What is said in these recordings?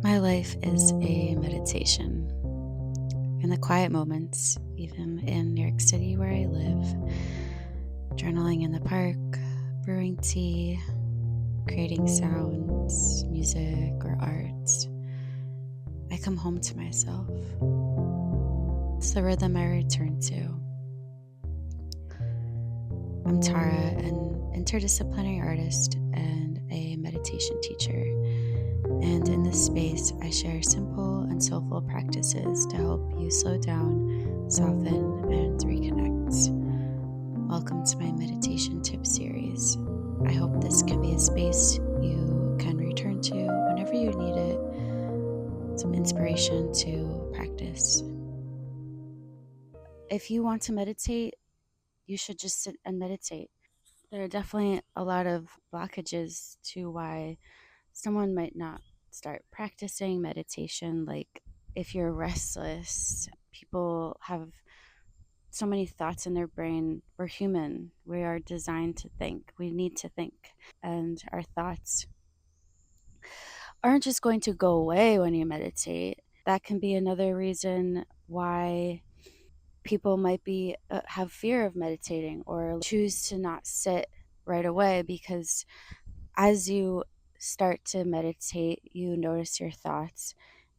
My life is a meditation. In the quiet moments, even in New York City where I live, journaling in the park, brewing tea, creating sounds, music, or art, I come home to myself. It's the rhythm I return to. I'm Tara, an interdisciplinary artist and a meditation teacher. And in this space, I share simple and soulful practices to help you slow down, soften, and reconnect. Welcome to my meditation tip series. I hope this can be a space you can return to whenever you need it, some inspiration to practice. If you want to meditate, you should just sit and meditate. There are definitely a lot of blockages to why someone might not start practicing meditation. Like if you're restless, people have so many thoughts in their brain. We're human. We are designed to think. We need to think. And our thoughts aren't just going to go away when you meditate. That can be another reason why people might be have fear of meditating or choose to not sit right away, because as you start to meditate, you notice your thoughts,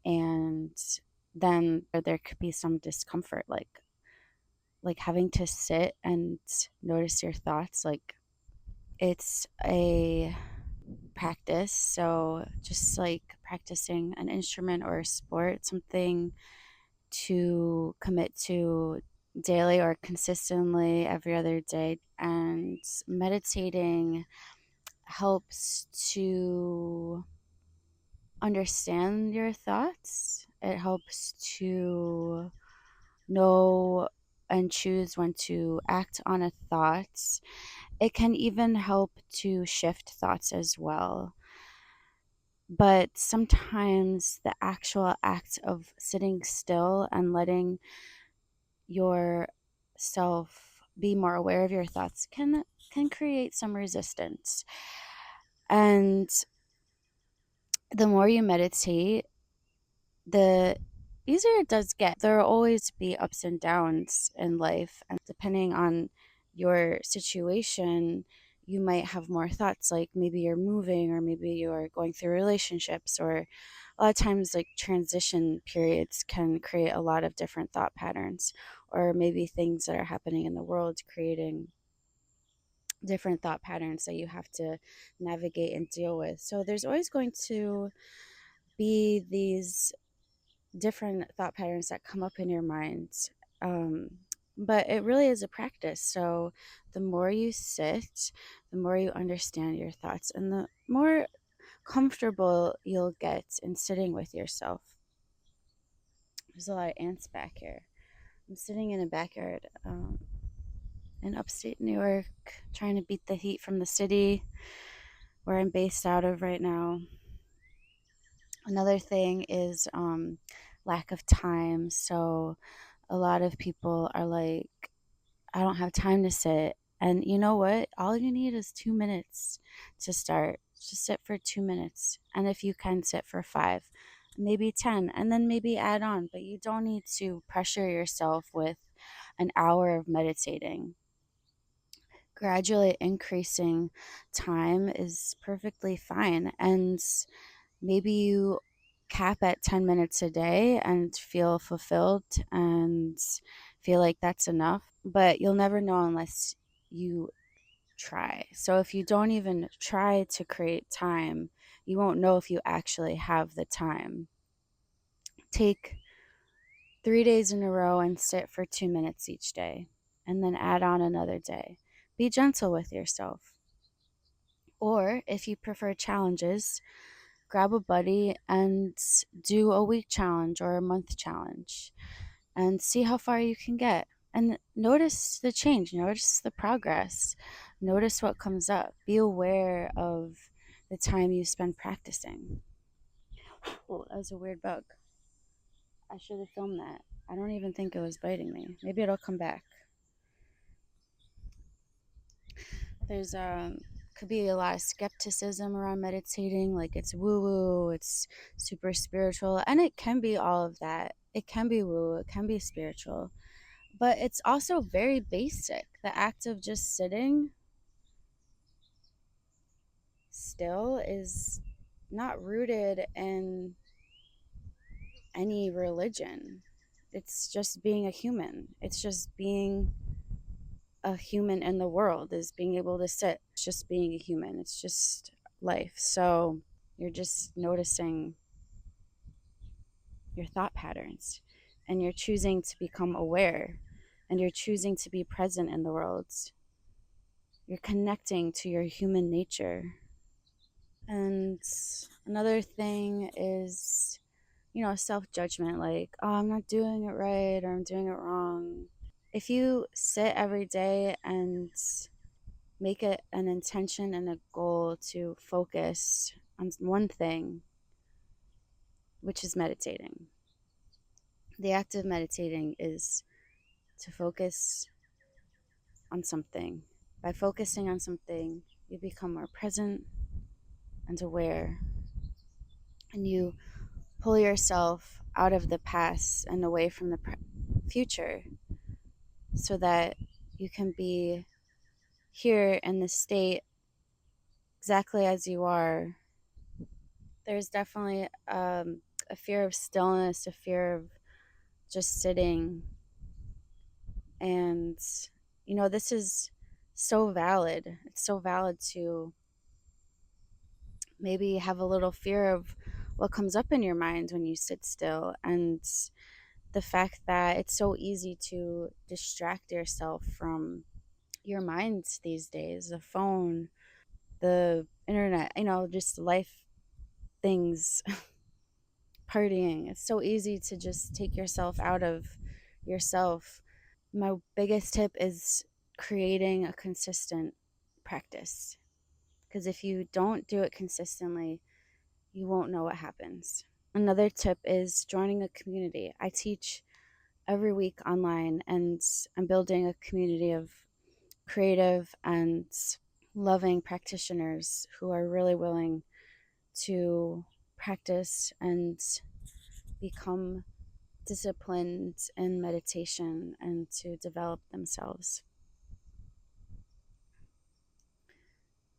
and then there could be some discomfort, like having to sit and notice your thoughts. Like it's a practice, so just like practicing an instrument or a sport, something to commit to daily or consistently every other day. And meditating helps to understand your thoughts. It helps to know and choose when to act on a thought. It can even help to shift thoughts as well. But sometimes the actual act of sitting still and letting yourself be more aware of your thoughts can create some resistance. And the more you meditate, the easier it does get. There will always be ups and downs in life, and depending on your situation, you might have more thoughts, like maybe you're moving, or maybe you're going through relationships, or a lot of times like transition periods can create a lot of different thought patterns, or maybe things that are happening in the world creating different thought patterns that you have to navigate and deal with. So there's always going to be these different thought patterns that come up in your mind. Um, but it really is a practice. So the more you sit, the more you understand your thoughts, and the more comfortable you'll get in sitting with yourself. There's a lot of ants back here. I'm sitting in a backyard in upstate New York, trying to beat the heat from the city where I'm based out of right now. Another thing is lack of time. So a lot of people are like, I don't have time to sit. And you know what? All you need is 2 minutes to start. Just sit for 2 minutes. And if you can, sit for 5, maybe 10, and then maybe add on. But you don't need to pressure yourself with an hour of meditating. Gradually increasing time is perfectly fine. And maybe you cap at 10 minutes a day and feel fulfilled and feel like that's enough, but you'll never know unless you try. So if you don't even try to create time, you won't know if you actually have the time. Take 3 days in a row and sit for 2 minutes each day, and then add on another day. Be gentle with yourself. Or if you prefer challenges, grab a buddy and do a week challenge or a month challenge and see how far you can get. And notice the change, notice the progress, notice what comes up. Be aware of the time you spend practicing. Oh, that was a weird bug. I should have filmed that. I don't even think it was biting me. Maybe it'll come back. There's could be a lot of skepticism around meditating, like it's woo woo, it's super spiritual, and it can be all of that. It can be woo, it can be spiritual, but it's also very basic. The act of just sitting still is not rooted in any religion. It's just being a human. It's just being a human in the world, is being able to sit. It's just being a human. It's just life. So you're just noticing your thought patterns, and you're choosing to become aware, and you're choosing to be present in the world. You're connecting to your human nature. And another thing is, self judgment, like, oh, I'm not doing it right or I'm doing it wrong. If you sit every day and make it an intention and a goal to focus on one thing, which is meditating, the act of meditating is to focus on something. By focusing on something, you become more present and aware, and you pull yourself out of the past and away from the future so that you can be here in the state exactly as you are. There's definitely a fear of stillness, a fear of just sitting. And, this is so valid. It's so valid to maybe have a little fear of what comes up in your mind when you sit still, and the fact that it's so easy to distract yourself from your mind these days, the phone, the internet, just life things, partying. It's so easy to just take yourself out of yourself. My biggest tip is creating a consistent practice, because if you don't do it consistently, you won't know what happens. Another tip is joining a community. I teach every week online, and I'm building a community of creative and loving practitioners who are really willing to practice and become disciplined in meditation and to develop themselves.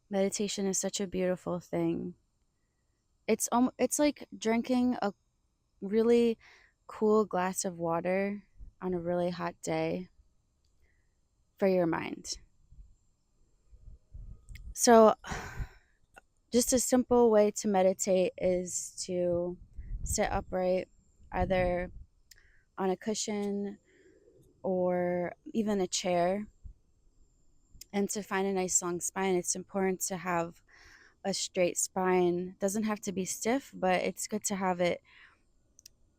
Meditation is such a beautiful thing. It's like drinking a really cool glass of water on a really hot day for your mind. So, just a simple way to meditate is to sit upright, either on a cushion or even a chair, and to find a nice long spine. It's important to have a straight spine. It doesn't have to be stiff, but it's good to have it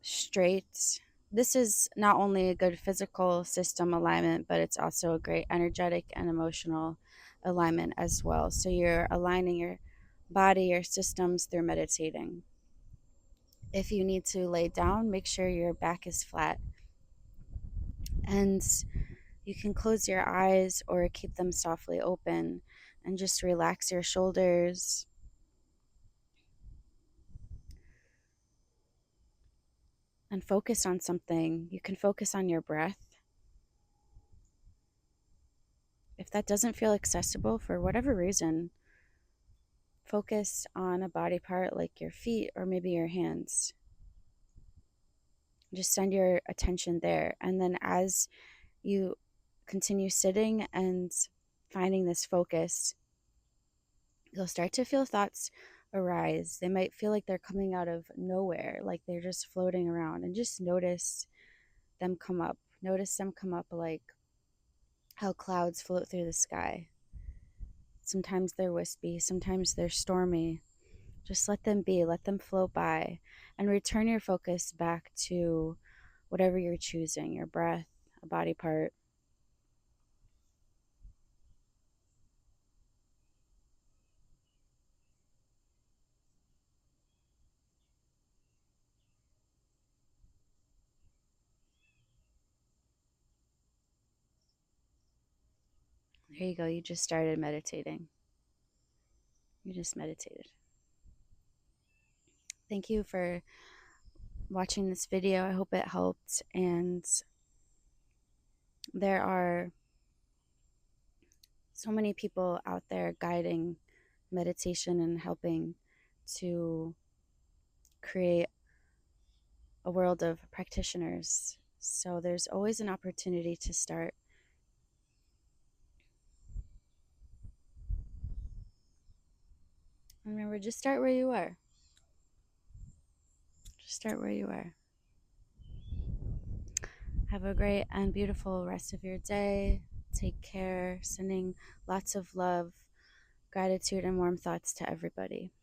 straight. This is not only a good physical system alignment, but it's also a great energetic and emotional alignment as well. So you're aligning your body, your systems through meditating. If you need to lay down, make sure your back is flat. And you can close your eyes or keep them softly open and just relax your shoulders and focus on something. You can focus on your breath. If that doesn't feel accessible for whatever reason, focus on a body part like your feet or maybe your hands. Just send your attention there. And then as you continue sitting and finding this focus, you'll start to feel thoughts arise. They might feel like they're coming out of nowhere, like they're just floating around, and just notice them come up. Notice them come up like how clouds float through the sky. Sometimes they're wispy, sometimes they're stormy. Just let them be, let them float by, and return your focus back to whatever you're choosing, your breath, a body part. There you go, you just started meditating. You just meditated. Thank you for watching this video. I hope it helped. And there are so many people out there guiding meditation and helping to create a world of practitioners. So there's always an opportunity to start. And remember, just start where you are. Just start where you are. Have a great and beautiful rest of your day. Take care. Sending lots of love, gratitude, and warm thoughts to everybody.